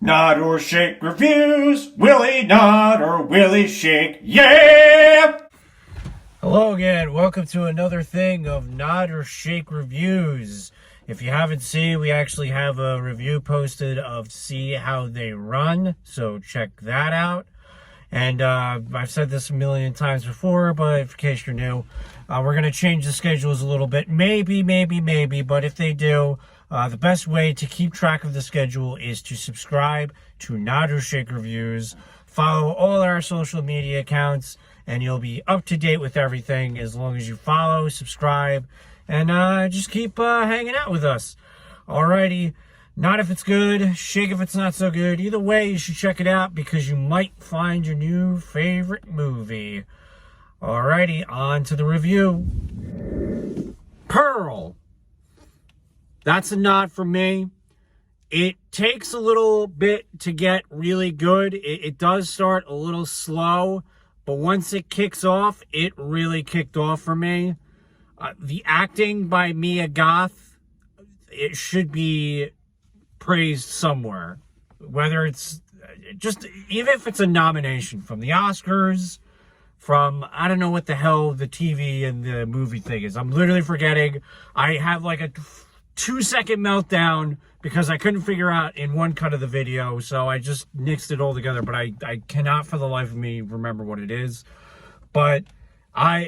Nod or shake reviews. Willie nod or Willie shake. Yeah! Hello again. Welcome to another thing of Nod or Shake reviews. If you haven't seen, we actually have a review posted of See How They Run, so check that out. And I've said this a million times before, but in case you're new, we're going to change the schedules a little bit. Maybe, but if they do, the best way to keep track of the schedule is to subscribe to Nod or Shake Reviews. Follow all our social media accounts, and you'll be up to date with everything as long as you follow, subscribe, and just keep hanging out with us. Alrighty. Not if it's good, shake if it's not so good. Either way, you should check it out because you might find your new favorite movie. Alrighty, on to the review. Pearl. That's a nod for me. It takes a little bit to get really good. It does start a little slow, but once it kicks off, it really kicked off for me. The acting by Mia Goth, it should be praised somewhere, whether it's just, even if it's a nomination from the Oscars, from, I don't know what the hell the TV and the movie thing is. I'm literally forgetting. I have like a 2-second meltdown because I couldn't figure out in one cut of the video, so I just nixed it all together, but I cannot for the life of me remember what it is. But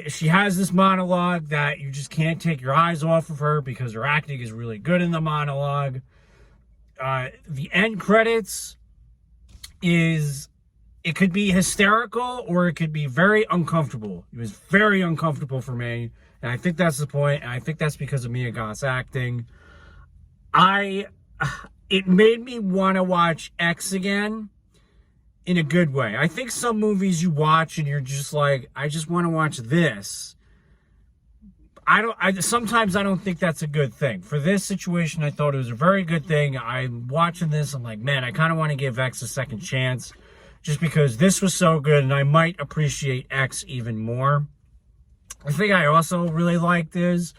she has this monologue that you just can't take your eyes off of her because her acting is really good in the monologue. The end credits it could be hysterical or it could be very uncomfortable. It was very uncomfortable for me, and I think that's the point, and I think that's because of Mia Goth's acting. It made me want to watch X again in a good way. I think some movies you watch and you're just like, I just want to watch this. Sometimes I don't think that's a good thing. For this situation, I thought it was a very good thing. I'm watching this, I'm like, man, I kind of want to give X a second chance just because this was so good and I might appreciate X even more. The thing I also really liked is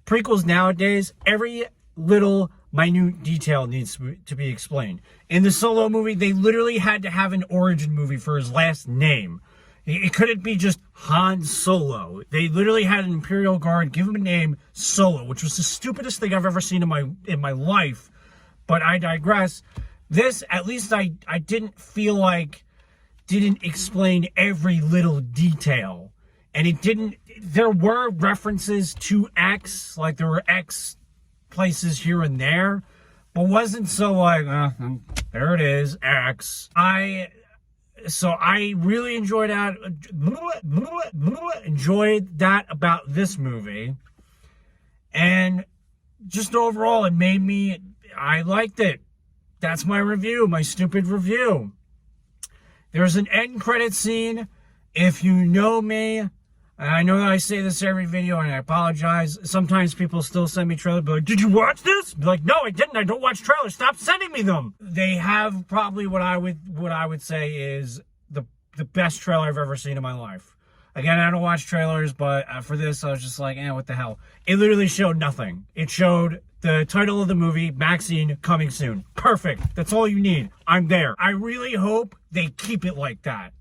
prequels nowadays, every little minute detail needs to be explained. In the Solo movie, they literally had to have an origin movie for his last name. It couldn't be just Han Solo. They literally had an Imperial Guard give him a name, Solo, which was the stupidest thing I've ever seen in my life. But I digress. This, at least I didn't feel like, didn't explain every little detail. And there were references to X, like there were X places here and there, but wasn't so like, there it is, X. So I really enjoyed that about this movie. And just overall, I liked it. That's my review, my stupid review. There's an end credit scene. If you know me, and I know that I say this every video, and I apologize. Sometimes people still send me trailers, but like, did you watch this? Be like, no, I didn't. I don't watch trailers. Stop sending me them. They have probably what I would say is the best trailer I've ever seen in my life. Again, I don't watch trailers, but for this, I was just like, what the hell? It literally showed nothing. It showed the title of the movie, Maxine, coming soon. Perfect. That's all you need. I'm there. I really hope they keep it like that.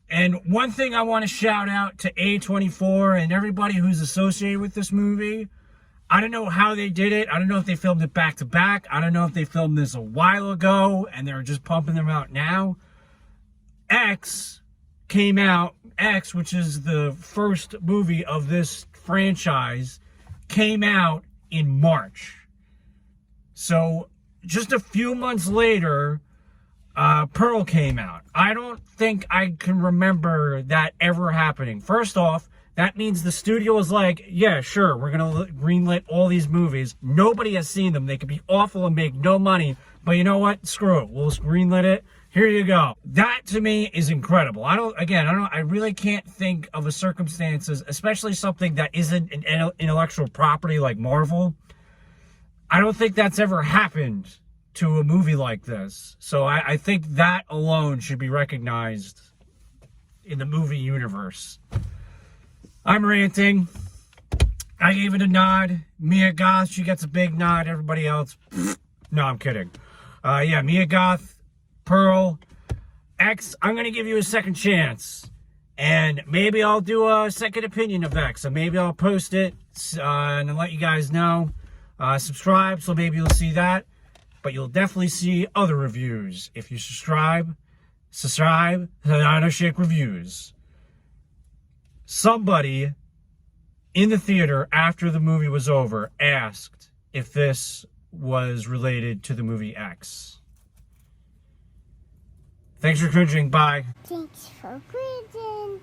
And one thing I want to shout out to A24 and everybody who's associated with this movie. I don't know how they did it. I don't know if they filmed it back to back. I don't know if they filmed this a while ago and they're just pumping them out now. X came out. X, which is the first movie of this franchise, came out in March. So just a few months later, Pearl came out. I don't think I can remember that ever happening. First off, that means the studio was like, yeah, sure, we're going to greenlit all these movies. Nobody has seen them. They could be awful and make no money. But you know what? Screw it. We'll greenlit it. Here you go. That to me is incredible. I really can't think of a circumstances, especially something that isn't an intellectual property like Marvel. I don't think that's ever happened to a movie like this. So I think that alone should be recognized in the movie universe. I'm ranting. I gave it a nod. Mia Goth, she gets a big nod. Everybody else, no, I'm kidding. Yeah, Mia Goth, Pearl, X, I'm going to give you a second chance. And maybe I'll do a second opinion of X. So maybe I'll post it and let you guys know. Subscribe, so maybe you'll see that. But you'll definitely see other reviews. If you subscribe to Dino Shake Reviews. Somebody in the theater after the movie was over asked if this was related to the movie X. Thanks for cringing. Bye. Thanks for cringing.